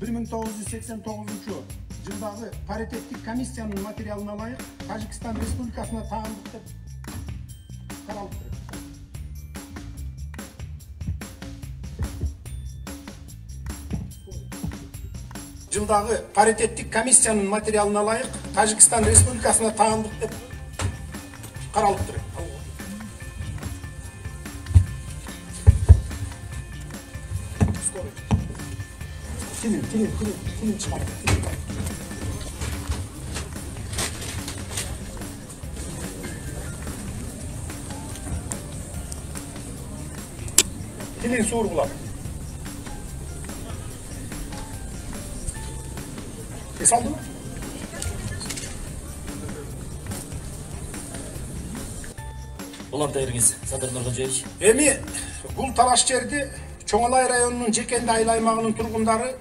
1989-жылдагы паритеттик комиссиянын материалына ылайык Тажикстан Республикасына таандык деп каралып турат. Жылдагы паритеттик комиссиянын материалына ылайык Тажикстан Республикасына таандык деп каралып турат. Тилин чыгарып. Тилин сууругулап. Салдым? Олар дайырыңыз, Садыр Нургожеевич. Эми бул талаш жерди Чоңалай районунун Жекенди айыл аймагынын тургундары